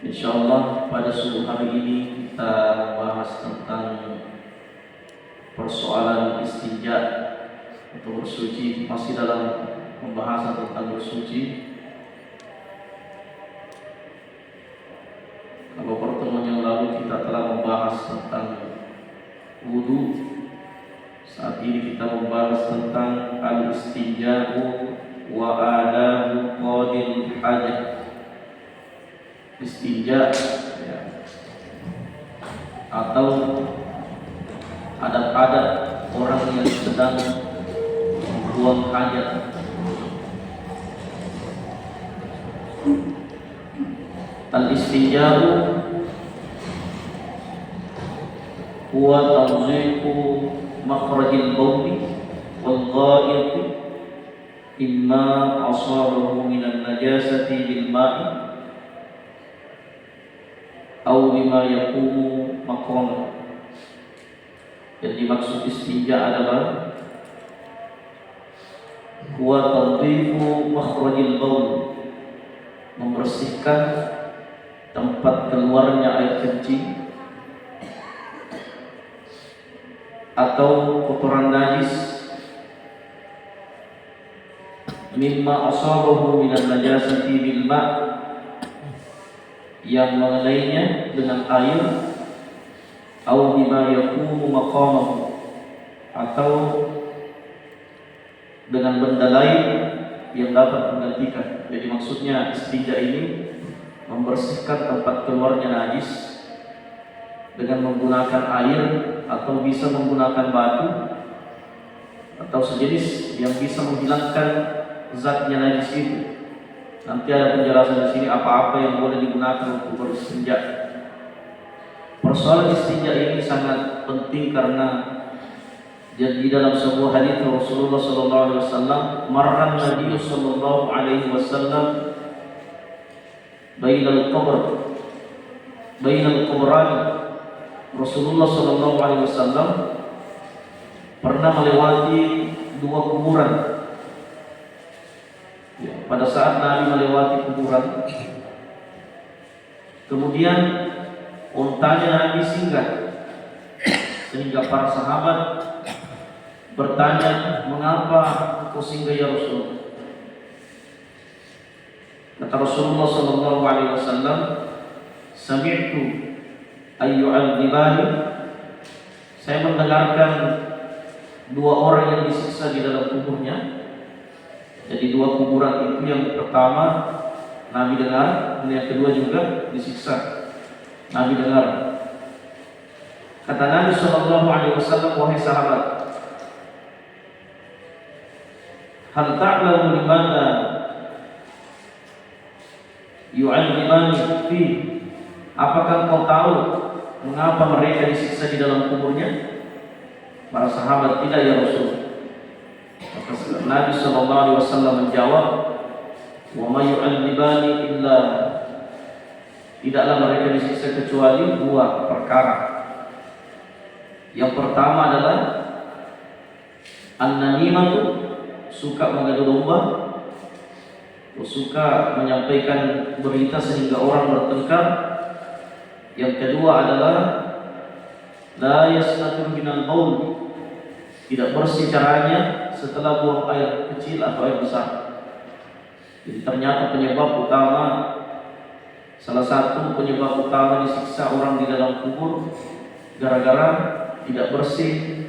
Insyaallah pada subuh hari ini kita membahas tentang persoalan istinja atau bersuci, masih dalam pembahasan tentang bersuci. Kalau pertemuan yang lalu kita telah membahas tentang wudu, saat ini kita membahas tentang al-istinja'u wa adabu qadil hajah. Istinja ya, atau adat-adat orang yang sedang membuang hajat. Al-istinja'u huwa tawziqu makhrajil bawli wal gha'iti imma asabahu minan najasati bil ma'i atau bima yaqumu maqam. Yang dimaksud istinja adalah huwa tadhifu makhrajil baul, membersihkan tempat keluarnya air kencing atau kotoran najis mimma asabahu minan najasati bil ma', yang mengenainya dengan air, atau bima yaqumu maqamahu, atau dengan benda lain yang dapat menggantikan. Jadi maksudnya istinja ini membersihkan tempat keluarnya najis dengan menggunakan air, atau bisa menggunakan batu atau sejenis yang bisa menghilangkan zatnya najis itu. Nanti ada penjelasan di sini apa-apa yang boleh digunakan untuk beristinja. Persoalan istinja ini sangat penting karena jadi dalam sebuah hadis Rasulullah sallallahu alaihi wasallam, marran Nabi sallallahu alaihi wasallam bainal qabran. Rasulullah sallallahu alaihi wasallam pernah melewati dua kuburan. Ya, pada saat Nabi melewati kuburan, kemudian untanya Nabi singgah, sehingga para sahabat bertanya, mengapa engkau singgah ya Rasul? Kata Rasulullah sallallahu alaihi wasallam, sami'tu ayyu'adzibani, saya mendengarkan dua orang yang disiksa di dalam kuburnya. Jadi dua kuburan itu, yang pertama Nabi dengar, dan yang kedua juga disiksa. Nabi dengar. Kata Nabi sallallahu alaihi wasallam, wahai sahabat, hal ta'lamu limadha yu'adzibani fi? Apakah kau tahu mengapa mereka disiksa di dalam kuburnya? Para sahabat, tidak ya Rasul. Maka Nabi sallallahu alaihi wasallam menjawab, wa may yu'adzibani illa, tidaklah mereka disiksa kecuali dua perkara. Yang pertama adalah an-namimatu, suka mengadu domba, suka menyampaikan berita sehingga orang bertengkar. Yang kedua adalah la yastatir minal baul, tidak bersih caranya setelah buang air kecil atau air besar. Jadi ternyata penyebab utama, salah satu penyebab utama disiksa orang di dalam kubur gara-gara tidak bersih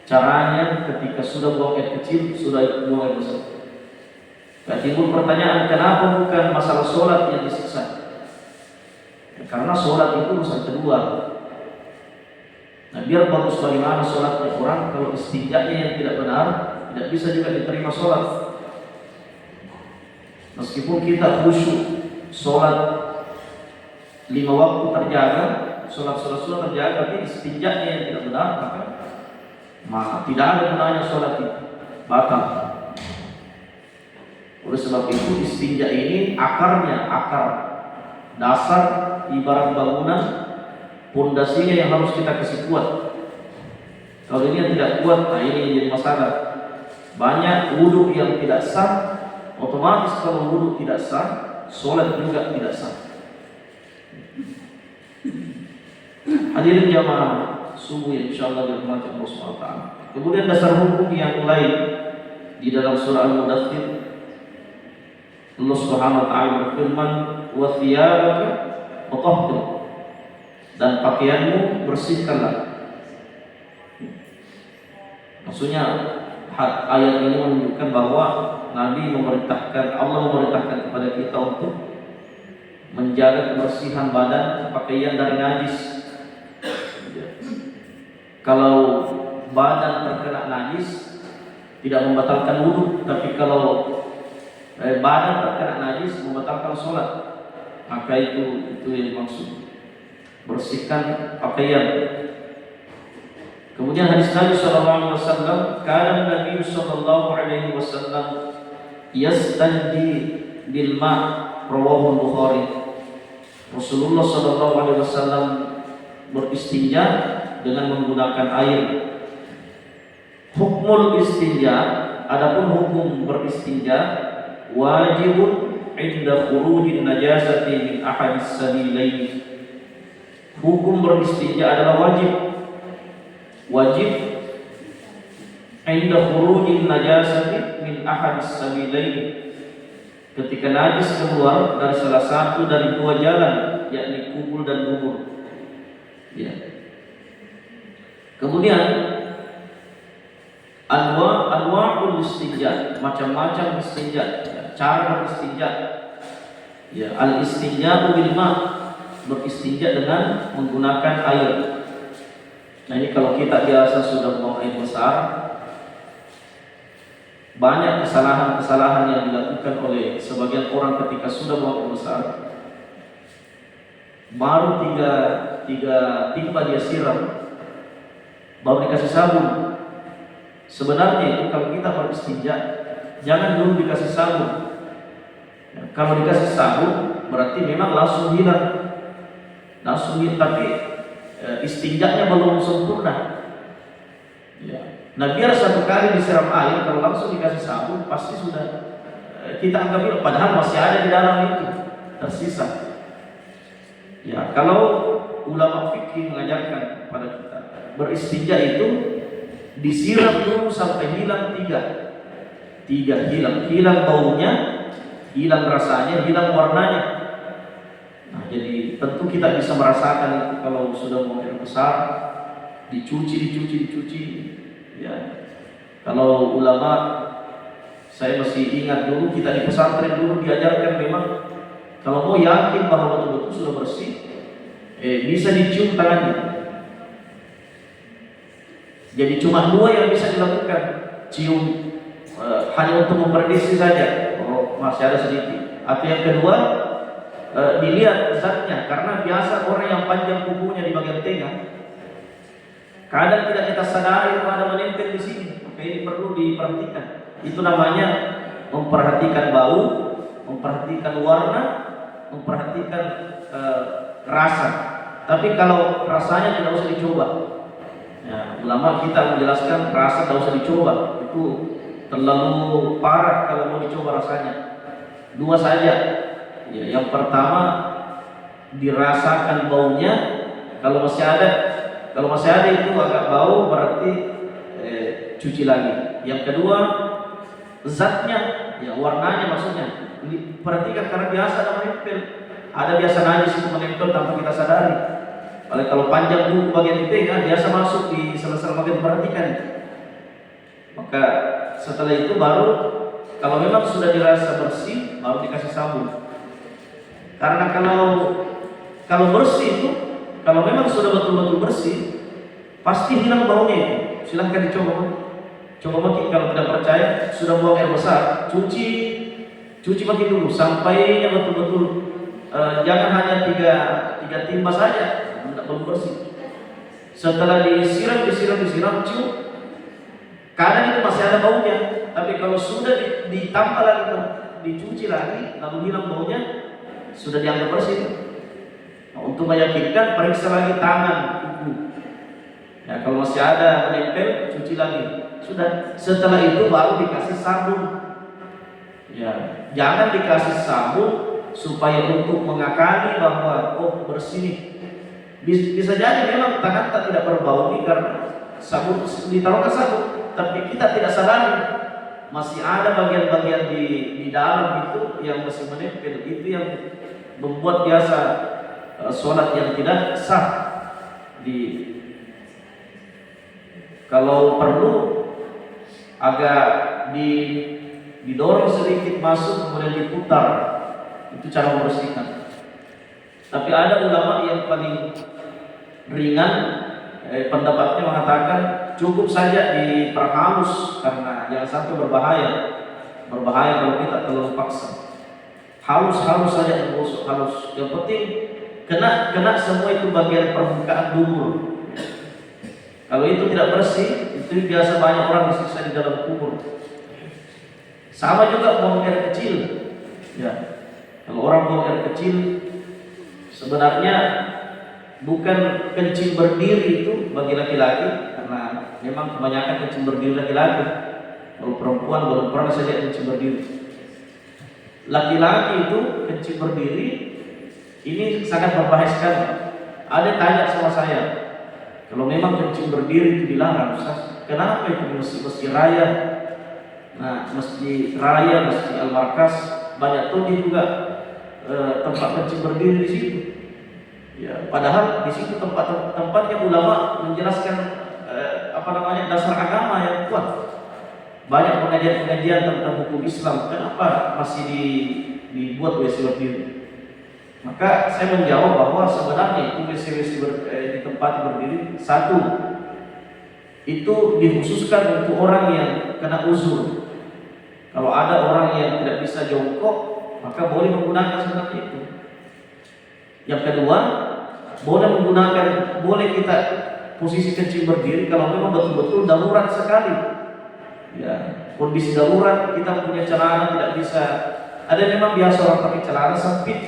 caranya ketika sudah buang air kecil, sudah buang air besar. Dan timbul pertanyaan, kenapa bukan masalah sholat yang disiksa? Ya, karena sholat itu urusan kedua. Nah, biar bagus bagaimana sholatnya orang, kalau istinjanya yang tidak benar, tidak bisa juga diterima sholat. Meskipun kita khusyuk, sholat 5 waktu terjaga, sholat terjaga, tapi istinjanya yang tidak benar, maka tidak ada gunanya sholat itu, batal. Oleh sebab itu istinja ini akarnya, akar dasar ibarat bangunan, pondasinya yang harus kita kasih kuat. Kalau ini yang tidak kuat, nah ini yang jadi masalah. Banyak wudu yang tidak sah, otomatis kalau wudu tidak sah, sholat juga tidak sah. Hadirin jamaah subuh yang insyaallah dirahmati Allah Subhanahu wa taala. Kemudian dasar hukum yang lain di dalam surah Al-Mudaththir, Allah Subhanahu wa taala berfirman, "Wa thiyabaka fatahhir." Dan pakaianmu bersihkanlah. Maksudnya ayat ini menunjukkan bahwa Nabi memerintahkan, Allah memerintahkan kepada kita untuk menjaga kebersihan badan, pakaian dari najis. Kalau badan terkena najis tidak membatalkan wudhu, tapi kalau badan terkena najis membatalkan sholat, maka itu yang maksud bersihkan pakaian. Kemudian hadis Nabi sallallahu alaihi wasallam, kana Nabi sallallahu alaihi wasallam yastanji bil ma', rawahu Bukhari. Rasulullah sallallahu alaihi wasallam beristinja dengan menggunakan air. Hukmul istinja, adapun hukum beristinja, wajibun inda khurujin najasati min ahadis sabilain. Hukum beristinja adalah wajib inda khurujin najasati min ahadis sabilain, ketika najis keluar dari salah satu dari dua jalan, yakni kubul dan dubur. Ya. Kemudian anwa'ul istinja, macam-macam istinja, cara beristinja. Ya, al-istinja bil ma', beristinja dengan menggunakan air. Nah, ini kalau kita biasa sudah buang air besar, banyak kesalahan-kesalahan yang dilakukan oleh sebagian orang ketika sudah buang air besar. Baru tiga timba dia siram, baru dikasih sabun. Sebenarnya itu kalau kita beristinja, jangan dulu dikasih sabun. Ya, kalau dikasih sabun berarti memang langsung hilang. Tapi istinjanya belum sempurna. Ya. Nah, biar satu kali disiram air, kalau langsung dikasih sabun pasti sudah kita anggap hilang, padahal masih ada di dalam itu tersisa. Ya, kalau ulama fikih mengajarkan kepada kita, beristinja itu disiram dulu sampai hilang tiga hilang baunya, hilang rasanya, hilang warnanya. Nah, jadi tentu kita bisa merasakan itu kalau sudah buang air besar, dicuci. Ya, kalau ulama, saya masih ingat dulu kita di pesantren dulu diajarkan memang kalau mau yakin bahwa betul-betul sudah bersih, bisa dicium tangannya. Jadi cuma dua yang bisa dilakukan, cium hanya untuk memprediksi saja, oh masih ada sedikit. Atau yang kedua, dilihat zatnya, karena biasa orang yang panjang kukunya di bagian tengah, kadang tidak kita sadari ada menempel di sini. Maka ini perlu diperhatikan. Itu namanya memperhatikan bau, memperhatikan warna, memperhatikan rasa. Tapi kalau rasanya tidak usah dicoba. Ya, ulama kita menjelaskan rasa tidak usah dicoba, itu terlalu parah kalau mau dicoba rasanya. Dua saja. Ya, yang pertama dirasakan baunya, kalau masih ada itu agak bau berarti cuci lagi. Yang kedua zatnya, ya warnanya maksudnya. Perhatikan karena biasa ada menempel. Ada biasa najis itu menempel tanpa kita sadari. Kalau panjang buku bagian tengah biasa masuk di sela-sela bagian, perhatikan. Maka setelah itu baru kalau memang sudah dirasa bersih baru dikasih sabun. Karena kalau bersih itu, kalau memang sudah betul-betul bersih, pasti hilang baunya itu. Silahkan dicoba. Coba makin, kalau tidak percaya, sudah buang air besar, cuci makin dulu sampai betul-betul. Jangan hanya tiga timba saja, tidak belum bersih. Setelah disiram, cium. Kadang itu masih ada baunya, tapi kalau sudah ditambah lagi, dicuci lagi, lalu hilang baunya, sudah dianggap bersih. Nah, untuk meyakinkan, periksa lagi tangan, kuku. Ya, kalau masih ada menempel, cuci lagi. Sudah. Setelah itu baru dikasih sabun. Ya, jangan dikasih sabun supaya untuk mengakali bahwa oh bersih nih. Bisa jadi memang tangan tak tidak berbau ini karena sabun ditaruhkan sabun, tapi kita tidak sadari masih ada bagian-bagian di dalam itu yang masih menempel, itu yang membuat biasa sholat yang tidak sah. Kalau perlu agak didorong sedikit masuk kemudian diputar, itu cara membersihkan. Tapi ada ulama yang paling ringan pendapatnya mengatakan cukup saja diperhalus karena jangan sampai berbahaya kalau kita terlalu paksa. Halus saja menggosok halus. Yang penting kena semua itu bagian permukaan dubur. Kalau itu tidak bersih, itu biasa banyak orang disiksa di dalam kubur. Sama juga buang air kecil. Ya, kalau orang buang air kecil sebenarnya bukan kencing berdiri itu bagi laki-laki, karena memang kebanyakan kencing berdiri laki-laki. Kalau perempuan belum pernah saja kencing berdiri. Laki-laki itu kencing berdiri ini sangat berbahaya sekali. Ada tanya sama saya, kalau memang kencing berdiri itu dilarang, Ustaz, kenapa itu masjid raya? Nah, masjid raya, masjid Al-Markas, banyak tuh juga tempat kencing berdiri di situ. Ya, padahal di situ tempatnya ulama menjelaskan dasar agama yang kuat. Banyak pengajian-pengajian tentang hukum Islam. Kenapa masih dibuat WC berdiri? Maka saya menjawab bahwa sebenarnya itu WC di tempat berdiri, satu, itu dikhususkan untuk orang yang kena uzur. Kalau ada orang yang tidak bisa jongkok, maka boleh menggunakan seperti itu. Yang kedua, boleh kita posisi kencing berdiri kalau memang betul-betul darurat sekali. Ya, kondisi darurat, kita punya celana tidak bisa. Ada memang biasa orang pakai celana sempit.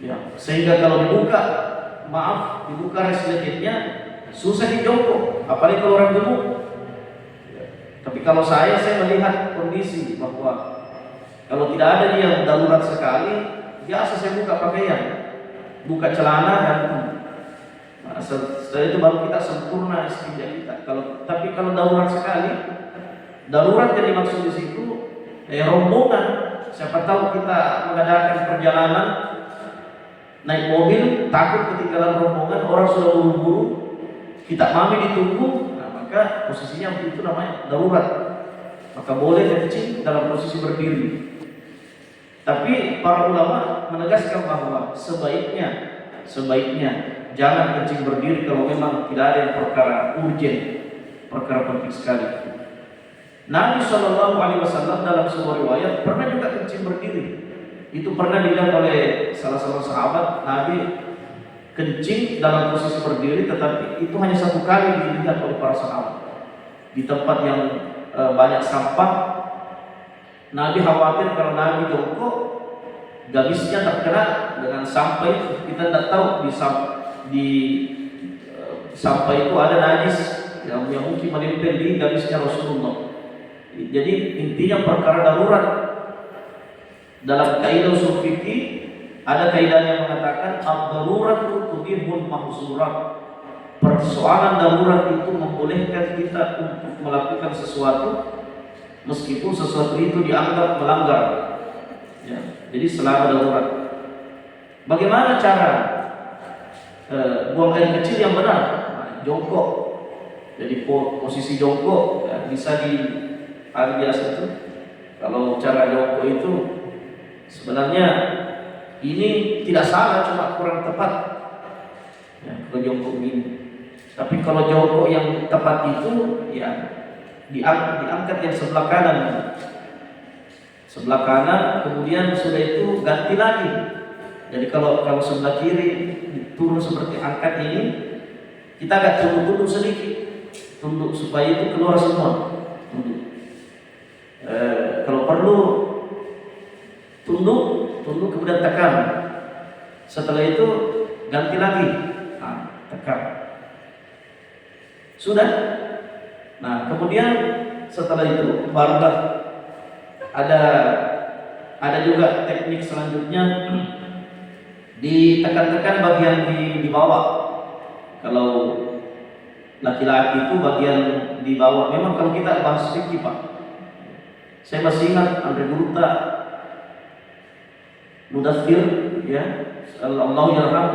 Ya, sehingga kalau dibuka resletingnya susah dijongkok, apalagi kalau orang gemuk. Ya. Tapi kalau saya melihat kondisi bahwa kalau tidak ada yang darurat sekali, biasa saya buka pakaian, buka celana dan setelah itu baru kita sempurna istinja kita. Tapi kalau darurat sekali, darurat yang dimaksud di situ rombongan. Siapa tahu kita mengadakan perjalanan naik mobil, takut ketinggalan rombongan, orang sudah buru-buru, kita mami ditunggu, maka posisinya itu namanya darurat. Maka boleh kencing dalam posisi berdiri. Tapi para ulama menegaskan bahwa sebaiknya jangan kencing berdiri kalau memang tidak ada yang perkara urgen, perkara penting sekali. Nabi SAW dalam sebuah riwayat pernah juga kencing berdiri. Itu pernah dilihat oleh salah seorang sahabat. Nabi kencing dalam posisi berdiri, tetapi itu hanya satu kali dilihat oleh para sahabat di tempat yang banyak sampah. Nabi khawatir kalau Nabi jongkok, gamisnya terkena dengan sampah itu. Kita tidak tahu di sampah itu ada najis yang mungkin menempel di gamisnya Rasulullah. Jadi intinya perkara darurat. Dalam kaidah usul fikih ada kaidah yang mengatakan ad-daruratu tubihul mahzurat. Persoalan darurat itu membolehkan kita untuk melakukan sesuatu meskipun sesuatu itu dianggap melanggar. Ya, jadi selama darurat. Bagaimana cara buang air kecil yang benar? Jongkok. Jadi posisi jongkok bisa di hari biasa itu. Kalau cara jongkok itu sebenarnya ini tidak salah, cuma kurang tepat. Ya, kalau jongkok ini. Tapi kalau jongkok yang tepat itu ya diangkat yang sebelah kanan. Sebelah kanan, kemudian sudah itu ganti lagi. Jadi kalau sebelah kiri turun seperti angkat ini, kita agak tunduk sedikit, tunduk supaya itu keluar semua. Tunduk. Kalau perlu tunduk kemudian tekan. Setelah itu ganti lagi, tekan. Sudah. Nah, kemudian setelah itu barulah ada juga teknik selanjutnya. Ditekan-tekan bagian di bawah. Kalau laki-laki itu bagian di bawah. Memang kalau kita bahas fikih Pak, saya masih ingat Andre Gurta Mudathir, ya, Allah yarham,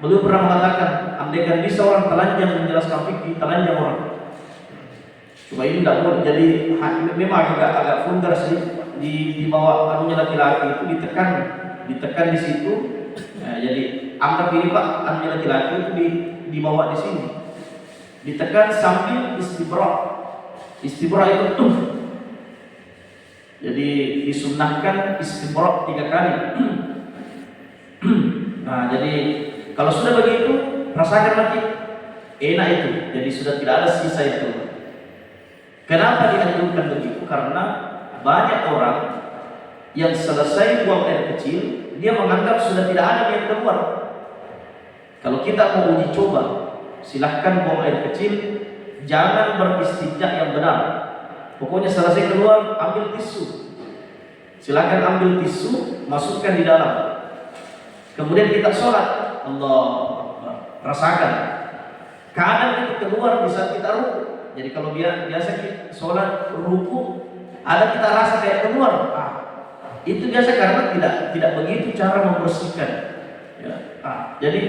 beliau pernah mengatakan, andaikan bisa orang telanjang menjelaskan fikih, telanjang orang. Cuma ini tidak boleh. Jadi memang agak vulgar sih, di bawah anunya laki-laki itu ditekan di situ. Nah, jadi anggap ini Pak, anunya laki-laki itu dibawa di sini, ditekan sambil istibra. Istibra itu jadi disunnahkan istibra 3 kali. Nah, jadi kalau sudah begitu rasakan lagi enak itu. Jadi sudah tidak ada sisa itu. Kenapa dianjurkan begitu? Karena banyak orang yang selesai buang air kecil, dia menganggap sudah tidak ada yang keluar. Kalau kita mau uji coba, silahkan buang air kecil, jangan beristinja yang benar. Pokoknya selesai keluar, ambil tisu. Silahkan ambil tisu, masukkan di dalam. Kemudian kita sholat, Allah rasakan. Kadang itu keluar bisa kita ruku. Jadi kalau biasa kita sholat ruku, ada kita rasa kayak keluar. Itu biasa karena tidak begitu cara membersihkan. Ya. Jadi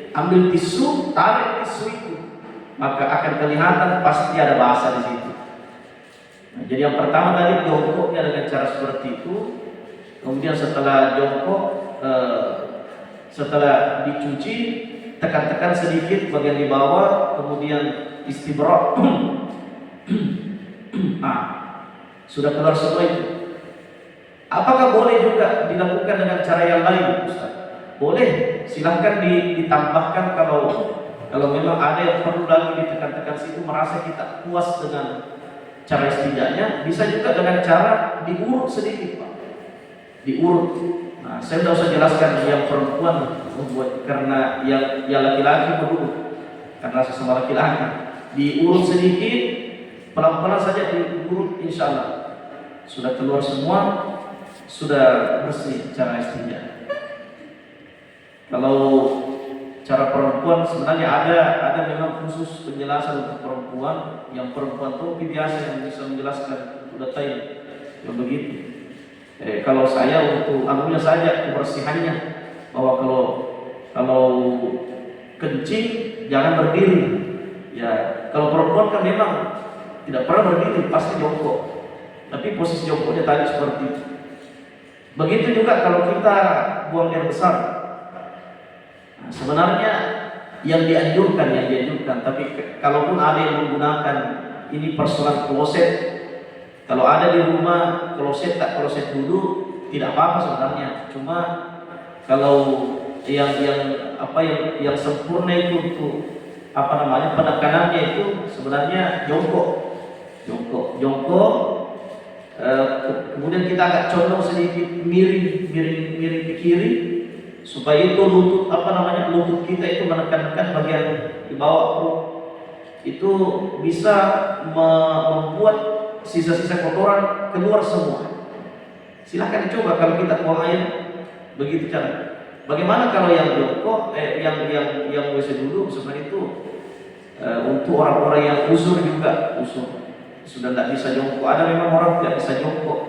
ambil tisu, tarik tisu itu, maka akan kelihatan pasti ada bahasa di situ. Nah, jadi yang pertama tadi jongkoknya dengan cara seperti itu. Kemudian setelah jongkok, setelah dicuci, tekan-tekan sedikit bagian di bawah, kemudian istibra. Sudah keluar semua itu. Apakah boleh juga dilakukan dengan cara yang lain, Ustaz? Boleh, silahkan ditambahkan kalau memang ada yang perlu lagi ditekan-tekan situ, merasa kita puas dengan cara istinjanya, bisa juga dengan cara diurut sedikit Pak. Diurut. Nah, saya tidak usah jelaskan yang perempuan membuat, karena yang laki-laki berurut, karena sesama laki-laki. Diurut sedikit, pelan-pelan saja diurut, insya Allah sudah keluar semua, sudah bersih cara istinja. Kalau cara perempuan sebenarnya ada memang khusus penjelasan untuk perempuan. Yang perempuan itu biasa yang bisa menjelaskan detail yang begitu. Kalau saya untuk anunya saja kebersihannya, bahwa kalau kencing jangan berdiri. Ya, kalau perempuan kan memang tidak pernah berdiri, pasti jongkok. Tapi posisi jongkoknya tadi seperti itu. Begitu juga kalau kita buang air besar. Nah, sebenarnya yang dianjurkan, tapi kalaupun ada yang menggunakan ini persoalan kloset, kalau ada di rumah kloset dulu tidak apa-apa sebenarnya. Cuma kalau yang sempurna itu untuk penekanannya itu sebenarnya jongkok. Kemudian kita agak condong sedikit miring ke kiri, supaya itu lutut kita itu menekan bagian di bawah perut. Itu bisa membuat sisa-sisa kotoran keluar semua. Silahkan dicoba kalau kita buang air begitu cara. Bagaimana kalau yang jongkok, yang WC dulu seperti itu, untuk orang-orang yang uzur juga, sudah tidak bisa jongkok. Ada memang orang tidak bisa jongkok,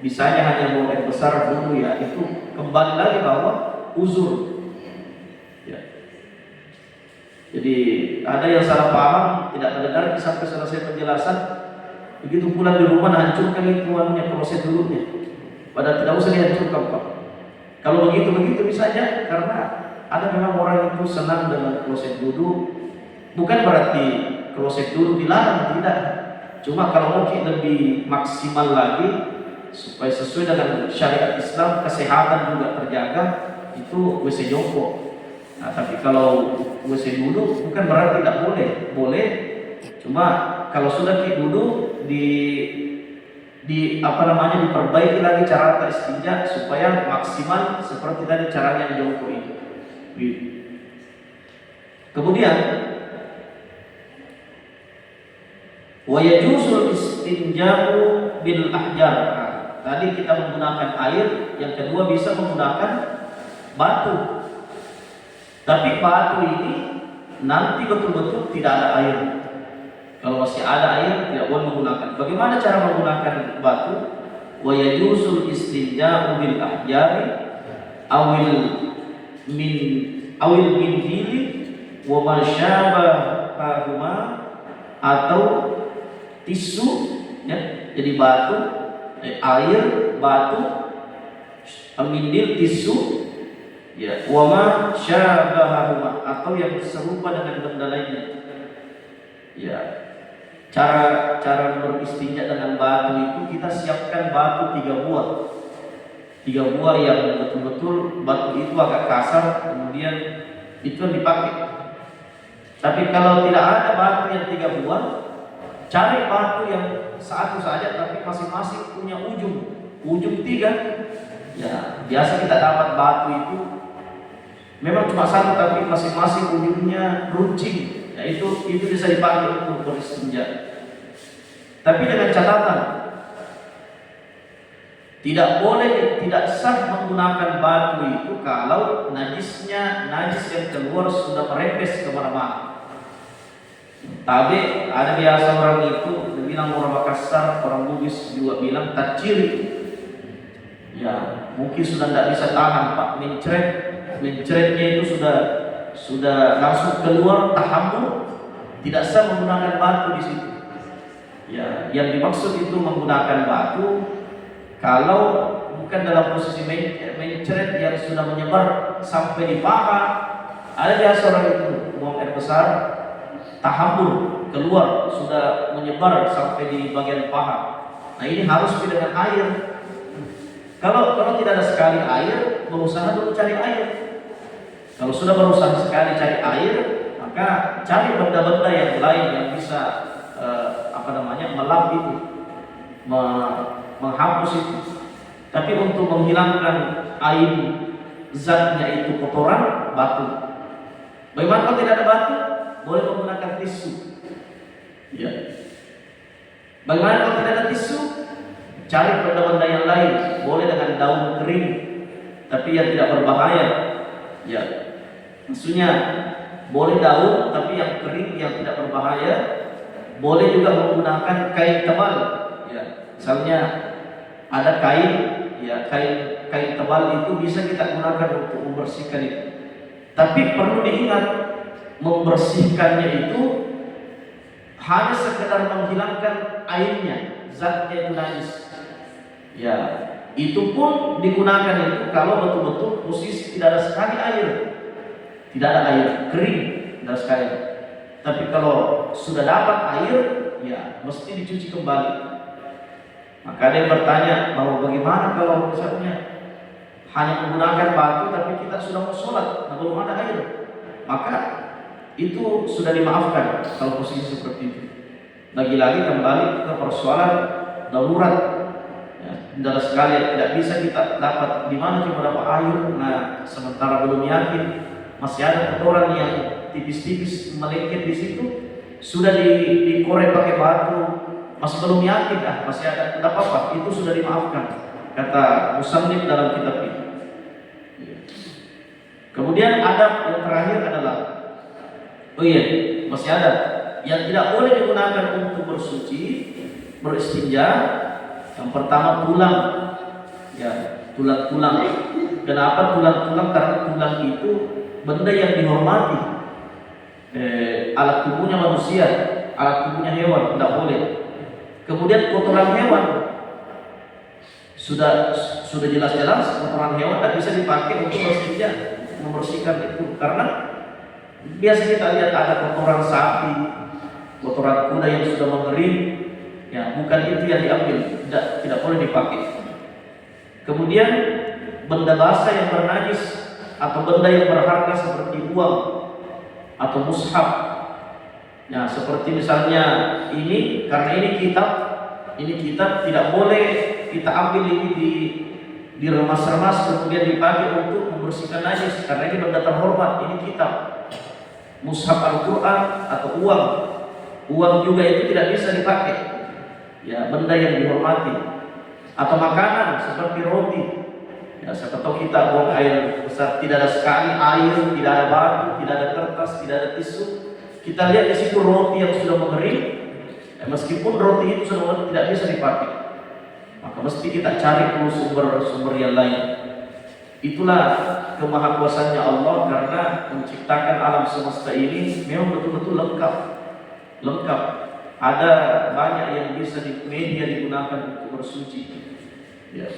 bisanya hanya buang air besar dulu, ya itu kembali lagi bahwa uzur. Ya. Jadi ada yang salah paham, tidak mendengar sampai selesai penjelasan. Begitu pulang di rumah hancurkan itu kloset dulunya. Padahal tidak usah dihancurkan Pak. Kalau begitu bisa aja, karena ada memang orang itu senang dengan kloset duduk. Bukan berarti kloset duduk dilarang, tidak. Cuma kalau mungkin lebih maksimal lagi supaya sesuai dengan syariat Islam, kesehatan juga terjaga, itu WC jongkok. Nah, tapi kalau WC duduk bukan berarti tidak boleh. Cuma kalau sudah duduk diperbaiki lagi cara istinja supaya maksimal seperti tadi caranya jongkok itu. Kemudian wa yajuzu istinja'u bil ahjar. Tadi kita menggunakan air, yang kedua bisa menggunakan batu. Tapi batu ini nanti betul-betul tidak ada air. Kalau masih ada air tidak boleh menggunakan. Bagaimana cara menggunakan batu? Wa yajusul istinja'u bil ahjari awil min dili wa ma syabahahuma, atau tisu, ya. Jadi batu, air, batu, mindil, tisu, ya, wa ma syabahahuma, atau yang serupa dengan benda lainnya. Ya. Cara beristinja dengan batu itu, kita siapkan batu 3 buah. 3 buah yang betul-betul batu itu agak kasar, kemudian itu yang dipakai. Tapi kalau tidak ada batu yang 3 buah, cari batu yang satu saja tapi masing-masing punya ujung 3. Ya, biasa kita dapat batu itu memang cuma satu tapi masing-masing ujungnya runcing. Ya, itu bisa dipakai untuk beristinja. Tapi dengan catatan, tidak sah menggunakan batu itu kalau najis yang keluar sudah merembes kemana-mana. Tapi ada biasa orang itu bilang orang Makassar, orang Bugis juga bilang taciri. Ya, mungkin sudah tidak bisa tahan Pak, mencretnya itu sudah langsung keluar tahambur, tidak sah menggunakan batu di situ. Ya, yang dimaksud itu menggunakan batu kalau bukan dalam posisi mencret yang sudah menyebar sampai di paha. Ada biasa orang itu buang air besar, tahambur keluar sudah menyebar sampai di bagian paha. Nah, ini harus dengan air. Kalau tidak ada sekali air, berusaha dulu cari air. Kalau sudah berusaha sekali cari air, maka cari benda-benda yang lain yang bisa melap itu, menghapus itu. Tapi untuk menghilangkan air zatnya itu kotoran, batu. Bagaimana kalau tidak ada batu? Boleh menggunakan tisu. Ya. Bagaimana kalau tidak ada tisu? Cari benda-benda yang lain. Boleh dengan daun kering, tapi yang tidak berbahaya. Ya. Maksudnya boleh daun tapi yang kering yang tidak berbahaya. Boleh juga menggunakan kain tebal. Ya. Misalnya ada kain, ya, kain tebal itu bisa kita gunakan untuk membersihkan itu. Tapi perlu diingat, membersihkannya itu hanya sekedar menghilangkan airnya, zatnya itu najis. Ya, itu pun digunakan itu kalau betul-betul posisi tidak ada sekali air, tidak ada air, kering, tidak ada sekali. Tapi kalau sudah dapat air, ya mesti dicuci kembali. Maka ada yang bertanya bahwa bagaimana kalau misalnya hanya menggunakan batu tapi kita sudah mau sholat, belum ada air, maka itu sudah dimaafkan kalau posisi seperti itu. Lagi-lagi kembali ke persoalan darurat. Ya, tidak sekali tidak bisa kita dapat di mana cuma dapat air. Nah, sementara belum yakin masih ada kotoran yang tipis-tipis melengket di situ, sudah dikorek pakai batu, masih belum yakin, masih ada, tidak apa-apa, itu sudah dimaafkan, kata musannif dalam kitab ini. Kemudian adab yang terakhir adalah, masih ada yang tidak boleh digunakan untuk bersuci, beristinja. Yang pertama tulang, ya, tulang. Kenapa tulang? Karena tulang itu benda yang dihormati. Alat tubuhnya manusia, alat tubuhnya hewan, tidak boleh. Kemudian kotoran hewan sudah jelas-jelas kotoran hewan tidak bisa dipakai untuk beristinja, membersihkan itu. Karena biasa kita lihat ada kotoran sapi, kotoran kuda yang sudah mengering, ya bukan itu yang diambil, tidak boleh dipakai. Kemudian benda basah yang bernajis atau benda yang berharga seperti uang atau mushaf. Nah, seperti misalnya ini, karena ini kitab tidak boleh kita ambil ini diremas-remas kemudian dipakai untuk membersihkan najis, karena ini benda terhormat, ini kitab. Mushaf Al-Quran atau uang juga itu tidak bisa dipakai. Ya, benda yang dihormati. Atau makanan seperti roti. Ya, siapa tahu kita buang air besar, tidak ada sekali air, tidak ada batu, tidak ada kertas, tidak ada tisu. Kita lihat di situ roti yang sudah mengering. Meskipun roti itu sudah mengering, tidak bisa dipakai. Maka mesti kita cari dulu sumber-sumber yang lain. Itulah kemahakuasaannya Allah karena menciptakan alam semesta ini memang betul-betul lengkap. Ada banyak yang bisa di media digunakan untuk bersuci. Ya.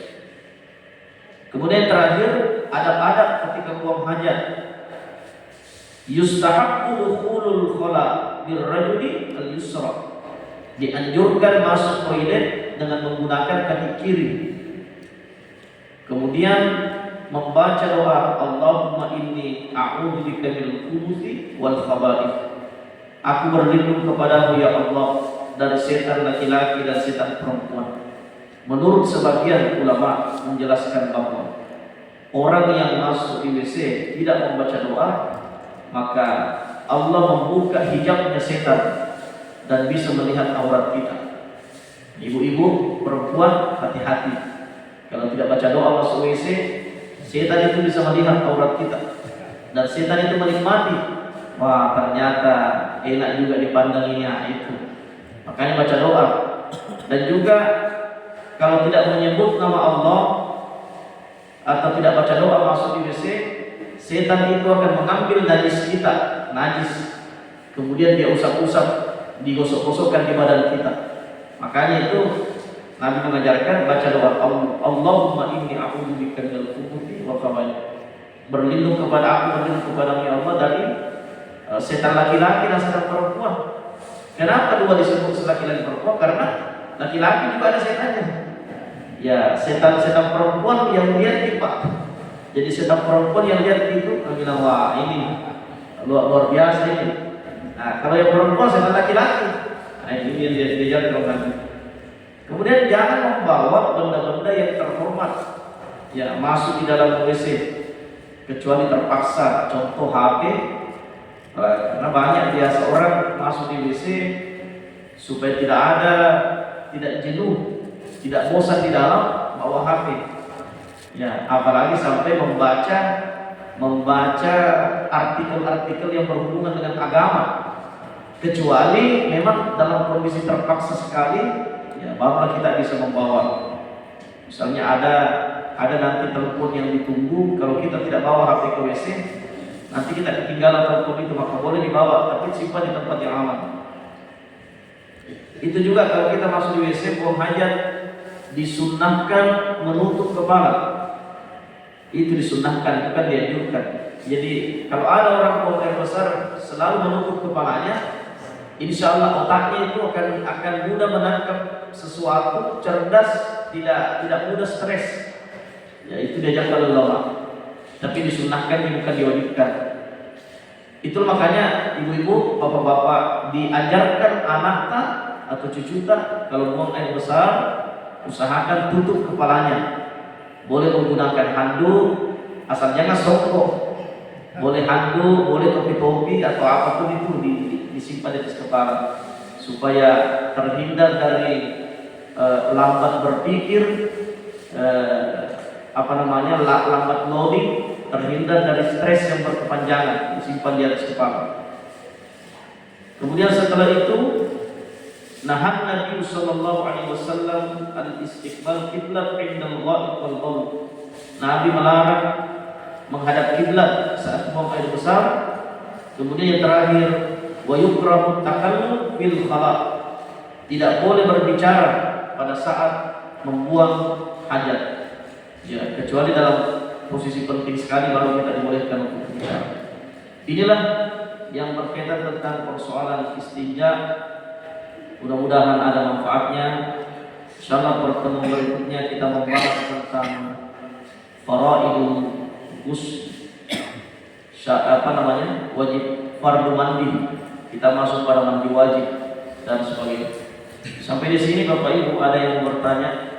Kemudian terakhir, adab-adab ketika buang hajat. Yustahabbu dukhulul khala birrajuli al-yusra. Dianjurkan masuk toilet dengan menggunakan kaki kiri. Kemudian membaca doa, Allahumma inni a'udzubika minal khubuthi wal khaba'ith. Aku berlindung kepadamu ya Allah dari setan laki-laki dan setan perempuan. Menurut sebagian ulama menjelaskan bahwa orang yang masuk di WC tidak membaca doa, maka Allah membuka hijabnya setan dan bisa melihat aurat kita. Ibu-ibu, perempuan, hati-hati. Kalau tidak baca doa masuk WC, setan itu bisa melihat aurat kita. Dan setan itu menikmati. Wah, ternyata enak juga dipandangnya itu. Makanya baca doa. Dan juga kalau tidak menyebut nama Allah atau tidak baca doa masuk di WC, setan itu akan mengambil najis kita, najis. Kemudian dia usap-usap, digosok-gosokkan di badan kita. Makanya itu Nabi mengajarkan baca doa Allahumma inni a'udzubika minal khubuthi wal khaba'ith. Berlindung kepada aku, berlindung kepada ya Allah dari setan laki-laki dan setan perempuan. Kenapa dua disebut laki-laki perempuan? Karena laki-laki juga ada setannya. Ya, setan perempuan yang lihat Pak. Jadi setan perempuan yang lihat itu bilang, wah ini luar biasa ini. Nah, kalau yang perempuan setan laki-laki. Nah, ini yang dia diajarkan Nabi. Kemudian jangan membawa benda-benda yang terhormat ya masuk di dalam WC kecuali terpaksa. Contoh HP. Karena banyak biasa orang masuk di WC supaya tidak jenuh, tidak bosan di dalam bawa HP. Ya, apalagi sampai membaca artikel-artikel yang berhubungan dengan agama. Kecuali memang dalam kondisi terpaksa sekali, ya barulah kita bisa membawa. Misalnya ada nanti telepon yang ditunggu, kalau kita tidak bawa HP ke WC, nanti kita ketinggalan telepon itu, maka boleh dibawa, tapi simpan di tempat yang aman. Itu juga kalau kita masuk di WC buang hajat, disunnahkan menutup kepala. Itu disunnahkan, bukan dianjurkan. Jadi kalau ada orang buang air besar selalu menutup kepalanya, insya Allah otaknya itu akan mudah menangkap sesuatu, cerdas, tidak mudah stres. Ya itu diajarkan oleh ulama. Tapi disunnahkan, bukan diwajibkan. Itu makanya ibu-ibu, bapak-bapak diajarkan anaknya atau cucunya kalau buang air besar, usahakan tutup kepalanya. Boleh menggunakan handuk, asal jangan songkok. Boleh handuk, boleh topi-topi atau apapun itu disimpan di atas kepala supaya terhindar dari lambat berpikir, lambat loading, terhindar dari stres yang berkepanjangan, disimpan di atas kepala. Kemudian setelah itu, nahan Nabi sallallahu alaihi wasallam al-istiqbal qiblat 'inda al-ghaib wal bawl. Nabi melarang menghadap kiblat saat buang air besar. Kemudian yang terakhir, wa yukrahu takallum bil khala. Tidak boleh berbicara pada saat membuang hajat. Ya, kecuali dalam posisi penting sekali baru kita dibolehkan untuk berbicara. Inilah yang berkaitan tentang persoalan istinja. Mudah-mudahan ada manfaatnya. Insyaallah pertemuan berikutnya kita membahas tentang faraidul ghusl. Wajib fardu mandi. Kita masuk pada mandi wajib dan sebagainya. Sampai di sini Bapak Ibu ada yang bertanya?